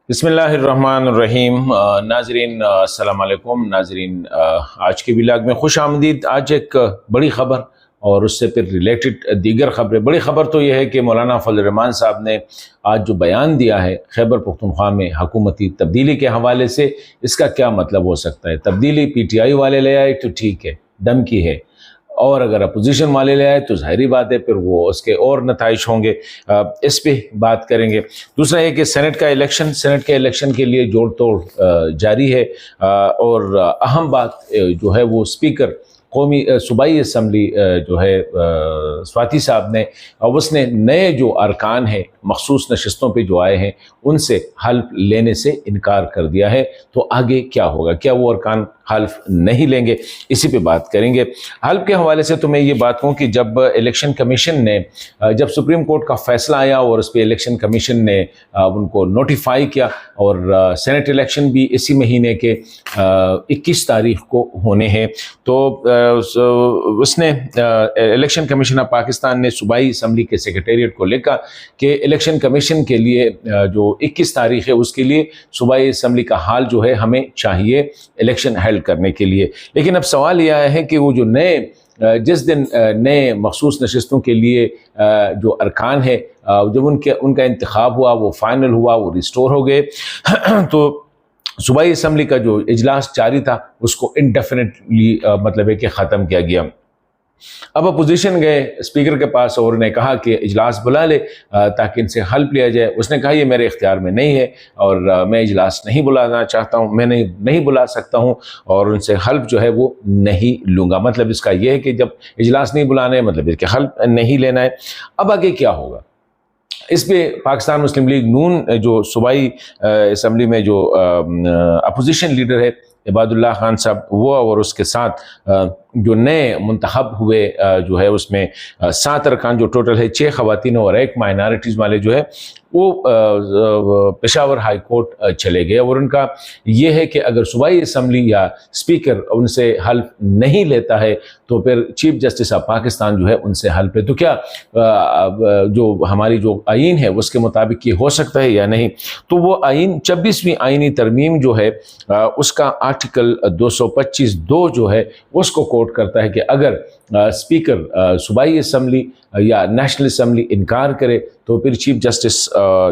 بسم اللہ الرحمن الرحیم۔ ناظرین السلام علیکم۔ ناظرین آج کے ولاگ میں خوش آمدید۔ آج ایک بڑی خبر اور اس سے پھر ریلیٹڈ دیگر خبریں۔ بڑی خبر تو یہ ہے کہ مولانا فضل الرحمان صاحب نے آج جو بیان دیا ہے خیبر پختونخوا میں حکومتی تبدیلی کے حوالے سے، اس کا کیا مطلب ہو سکتا ہے؟ تبدیلی پی ٹی آئی والے لے آئے تو ٹھیک ہے، دم کی ہے، اور اگر اپوزیشن والے لے آئے تو ظاہری بات ہے پھر وہ اس کے اور نتائج ہوں گے، اس پہ بات کریں گے۔ دوسرا یہ کہ سینٹ کے الیکشن کے لیے جوڑ توڑ جاری ہے، اور اہم بات جو ہے وہ اسپیکر قومی صوبائی اسمبلی جو ہے سواتی صاحب نے، اس نے نئے جو ارکان ہیں مخصوص نشستوں پہ جو آئے ہیں ان سے حلف لینے سے انکار کر دیا ہے۔ تو آگے کیا ہوگا؟ کیا وہ ارکان حلف نہیں لیں گے؟ اسی پہ بات کریں گے۔ حلف کے حوالے سے تو میں یہ بات کہوں کہ جب الیکشن کمیشن نے، جب سپریم کورٹ کا فیصلہ آیا اور اس پہ الیکشن کمیشن نے ان کو نوٹیفائی کیا، اور سینٹ الیکشن بھی اسی مہینے کے 21 تاریخ کو ہونے ہیں، تو اس نے الیکشن کمیشن آف پاکستان نے صوبائی اسمبلی کے سیکریٹریٹ کو لکھا کہ الیکشن کمیشن کے لیے جو 21 تاریخ ہے اس کے لیے صوبائی اسمبلی کا حال جو ہے ہمیں چاہیے الیکشن ہیلڈ کرنے کے لیے۔ لیکن اب سوال یہ آیا ہے کہ وہ جو جس دن نئے مخصوص نشستوں کے لیے جو ارکان ہے، جب ان کا انتخاب ہوا، وہ فائنل ہوا، وہ ریسٹور ہو گئے، تو صوبائی اسمبلی کا جو اجلاس جاری تھا اس کو انڈیفینیٹلی مطلب ہے کہ ختم کیا گیا۔ اب اپوزیشن گئے اسپیکر کے پاس اور انہیں کہا کہ اجلاس بلا لے تاکہ ان سے حلف لیا جائے۔ اس نے کہا یہ میرے اختیار میں نہیں ہے اور میں اجلاس نہیں بلانا چاہتا ہوں، میں نہیں بلا سکتا ہوں، اور ان سے حلف جو ہے وہ نہیں لوں گا۔ مطلب اس کا یہ ہے کہ جب اجلاس نہیں بلانا ہے مطلب اس کے حلف نہیں لینا ہے۔ اب آگے کیا ہوگا؟ اس پہ پاکستان مسلم لیگ نون جو صوبائی اسمبلی میں جو اپوزیشن لیڈر ہے عباد اللہ خان صاحب، وہ اور اس کے ساتھ جو نئے منتخب ہوئے جو ہے اس میں 7 ارکان، جو ٹوٹل ہے 6 خواتین اور 1 مائنارٹیز والے جو ہے وہ پشاور ہائی کورٹ چلے گئے، اور ان کا یہ ہے کہ اگر صوبائی اسمبلی یا اسپیکر ان سے حلف نہیں لیتا ہے تو پھر چیف جسٹس آف پاکستان جو ہے ان سے حلف لے۔ تو کیا جو ہماری جو آئین ہے اس کے مطابق یہ ہو سکتا ہے یا نہیں؟ تو وہ آئین 26ویں آئینی ترمیم جو ہے اس کا آرٹیکل 225(2) جو ہے اس کو کوٹ کرتا ہے کہ اگر اسپیکر صوبائی اسمبلی یا نیشنل اسمبلی انکار کرے تو پھر چیف جسٹس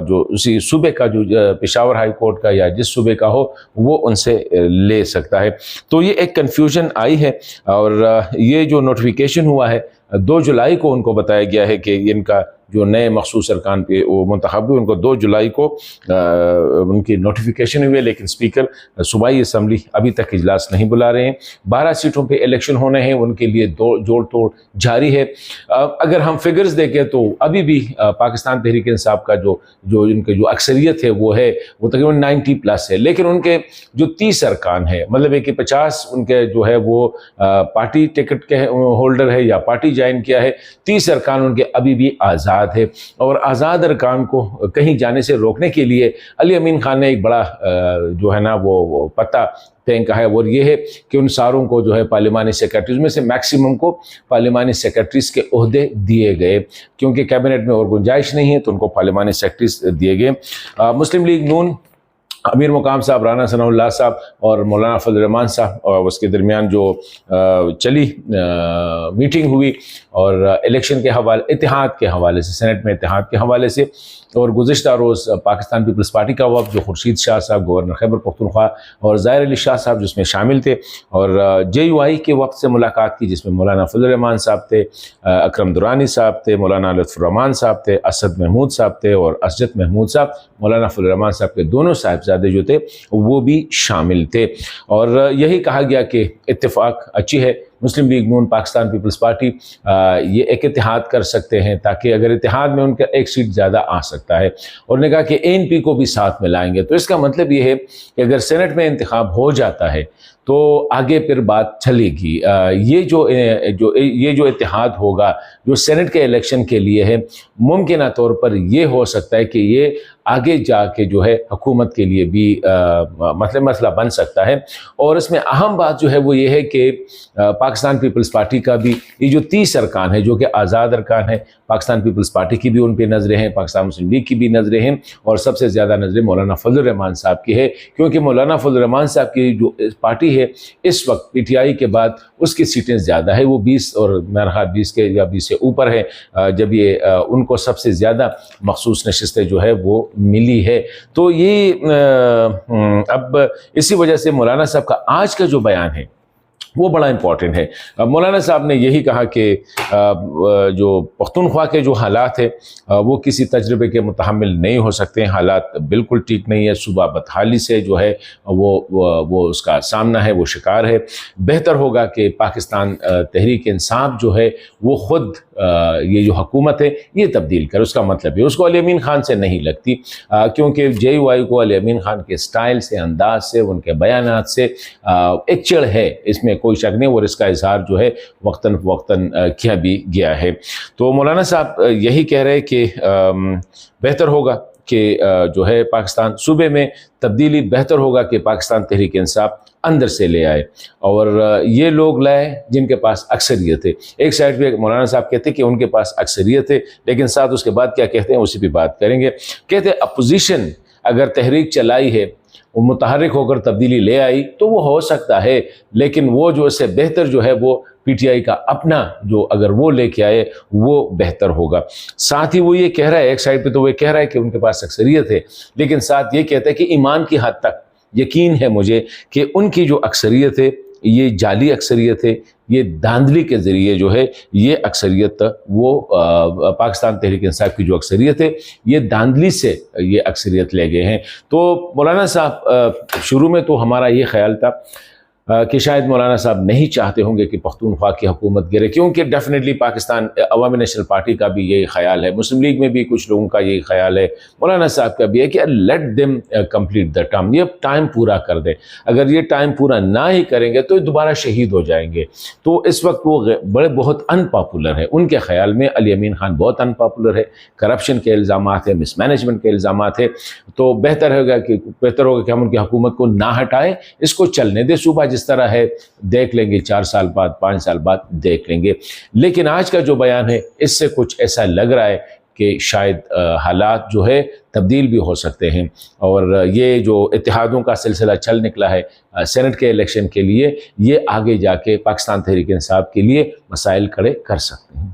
جو اسی صوبے کا، جو پشاور ہائی کورٹ کا یا جس صوبے کا ہو، وہ ان سے لے سکتا ہے۔ تو یہ ایک کنفیوژن آئی ہے، اور یہ جو نوٹیفیکیشن ہوا ہے 2 جولائی کو ان کو بتایا گیا ہے کہ ان کا جو نئے مخصوص ارکان پہ وہ منتخب ہوئے، ان کو 2 جولائی کو ان کی نوٹیفیکیشن ہوئی ہے، لیکن اسپیکر صوبائی اسمبلی ابھی تک اجلاس نہیں بلا رہے ہیں۔ 12 سیٹوں پہ الیکشن ہونے ہیں، ان کے لیے جوڑ توڑ جاری ہے۔ اگر ہم فگرز دیکھیں تو ابھی بھی پاکستان تحریک انصاف کا جو ان کے جو اکثریت ہے وہ تقریباً 90+ ہے، لیکن ان کے جو 30 ارکان ہے، مطلب ہے کہ 50 ان کے جو ہے وہ پارٹی ٹکٹ کے ہولڈر ہے یا پارٹی جوائن کیا ہے، 30 ارکان ان کے ابھی بھی آزاد ہے، اور آزاد ارکان کو کہیں جانے سے روکنے کے لیے علی امین خان نے ایک بڑا جو ہے نا وہ پتہ پھینکا ہے، اور یہ ہے کہ ان ساروں کو جو ہے پارلیمانی سیکرٹریز میں سے میکسیمم کو پارلیمانی سیکرٹریز کے عہدے دیے گئے، کیونکہ کیبنٹ میں اور گنجائش نہیں ہے تو ان کو پارلیمانی سیکرٹریز دیے گئے۔ مسلم لیگ نون امیر مقام صاحب، رانا ثناء اللہ صاحب اور مولانا فضل الرحمان صاحب، اور اس کے درمیان جو چلی میٹنگ ہوئی، اور الیکشن کے حوالے، اتحاد کے حوالے سے، سینٹ میں اتحاد کے حوالے سے، اور گزشتہ روز پاکستان پیپلز پارٹی کا وفد جو خورشید شاہ صاحب گورنر خیبر پختونخوا اور ظاہر علی شاہ صاحب جس میں شامل تھے، اور JUI کے وفد سے ملاقات کی جس میں مولانا فضل الرحمان صاحب تھے، اکرم درانی صاحب تھے، مولانا لطف الرحمان صاحب تھے، اسد محمود صاحب تھے، اور اسجد محمود صاحب، مولانا فضل الرحمان صاحب کے دونوں صاحبزادے جو تھے وہ بھی شامل تھے، اور یہی کہا گیا کہ اتفاق اچھی ہے، مسلم لیگ نون، پاکستان پیپلز پارٹی یہ ایک اتحاد کر سکتے ہیں تاکہ اگر اتحاد میں ان کا 1 سیٹ زیادہ آ سکتا ہے، اور نے کہا کہ ANP کو بھی ساتھ میں لائیں گے۔ تو اس کا مطلب یہ ہے کہ اگر سینٹ میں انتخاب ہو جاتا ہے تو آگے پھر بات چلے گی۔ یہ جو اتحاد ہوگا جو سینٹ کے الیکشن کے لیے ہے، ممکنہ طور پر یہ ہو سکتا ہے کہ یہ آگے جا کے جو ہے حکومت کے لیے بھی مسئلہ بن سکتا ہے۔ اور اس میں اہم بات جو ہے وہ یہ ہے کہ پاکستان پیپلز پارٹی کا بھی یہ جو 30 ارکان ہیں جو کہ آزاد ارکان ہیں، پاکستان پیپلز پارٹی کی بھی ان پہ نظریں ہیں، پاکستان مسلم لیگ کی بھی نظریں ہیں، اور سب سے زیادہ نظریں مولانا فضل الرحمان صاحب کی ہے، کیونکہ مولانا فضل الرحمان صاحب کی جو پارٹی ہے اس وقت پی ٹی آئی کے بعد اس کی سیٹیں زیادہ ہے، وہ 20 اور میرا خیال 20 کے یا 20 سے اوپر ہے، جب یہ ان کو سب سے زیادہ مخصوص نشستیں جو ہے وہ ملی ہے۔ تو یہ اب اسی وجہ سے مولانا صاحب کا آج کا جو بیان ہے وہ بڑا امپورٹنٹ ہے۔ مولانا صاحب نے یہی کہا کہ جو پختونخوا کے جو حالات ہیں وہ کسی تجربے کے متحمل نہیں ہو سکتے، حالات بالکل ٹھیک نہیں ہے، صوبہ بدحالی سے جو ہے وہ اس کا سامنا ہے، وہ شکار ہے۔ بہتر ہوگا کہ پاکستان تحریک انصاف جو ہے وہ خود یہ جو حکومت ہے یہ تبدیل کرے۔ اس کا مطلب ہے اس کو علی امین خان سے نہیں لگتی، کیونکہ جے یو آئی کو علی امین خان کے سٹائل سے، انداز سے، ان کے بیانات سے ایک چڑ ہے، اس میں کوئی شک نہیں، اور اس کا اظہار جو ہے وقتاً فوقتاً کیا بھی گیا ہے۔ تو مولانا صاحب یہی کہہ رہے کہ بہتر ہوگا کہ جو ہے پاکستان صوبے میں تبدیلی، بہتر ہوگا کہ پاکستان تحریک انصاف اندر سے لے آئے، اور یہ لوگ لائے جن کے پاس اکثریت ہے۔ ایک سائڈ پہ مولانا صاحب کہتے ہیں کہ ان کے پاس اکثریت ہے، لیکن ساتھ اس کے بعد کیا کہتے ہیں اسی پہ بات کریں گے۔ کہتے ہیں اپوزیشن اگر تحریک چلائی ہے، وہ متحرک ہو کر تبدیلی لے آئی تو وہ ہو سکتا ہے، لیکن وہ جو اس سے بہتر جو ہے وہ پی ٹی آئی کا اپنا جو اگر وہ لے کے آئے وہ بہتر ہوگا۔ ساتھ ہی وہ یہ کہہ رہا ہے، ایک سائڈ پہ تو وہ کہہ رہا ہے کہ ان کے پاس اکثریت ہے، لیکن ساتھ یہ کہتا ہے کہ ایمان کی حد تک یقین ہے مجھے کہ ان کی جو اکثریت ہے یہ جعلی اکثریت ہے، یہ دھاندلی کے ذریعے جو ہے یہ اکثریت وہ پاکستان تحریک انصاف کی جو اکثریت ہے یہ دھاندلی سے یہ اکثریت لے گئے ہیں۔ تو مولانا صاحب شروع میں تو ہمارا یہ خیال تھا کہ شاید مولانا صاحب نہیں چاہتے ہوں گے کہ پختونخوا کی حکومت گرے، کیونکہ ڈیفینیٹلی پاکستان عوامی نیشنل پارٹی کا بھی یہی خیال ہے، مسلم لیگ میں بھی کچھ لوگوں کا یہی خیال ہے، مولانا صاحب کا بھی ہے کہ let them complete the term, یہ ٹائم پورا کر دیں، اگر یہ ٹائم پورا نہ ہی کریں گے تو دوبارہ شہید ہو جائیں گے۔ تو اس وقت وہ بہت ان پاپولر ہے، ان کے خیال میں علی امین خان بہت ان پاپولر ہے، کرپشن کے الزامات ہیں، مس مینجمنٹ کے الزامات ہیں، تو بہتر ہوگا کہ ہم ان کی حکومت کو نہ ہٹائیں، اس کو چلنے دے، صوبہ جس طرح ہے دیکھ لیں گے، 4 سال بعد 5 سال بعد دیکھ لیں گے۔ لیکن آج کا جو بیان ہے اس سے کچھ ایسا لگ رہا ہے کہ شاید حالات جو ہے تبدیل بھی ہو سکتے ہیں، اور یہ جو اتحادوں کا سلسلہ چل نکلا ہے سینٹ کے الیکشن کے لیے، یہ آگے جا کے پاکستان تحریک انصاف کے لیے مسائل کھڑے کر سکتے ہیں۔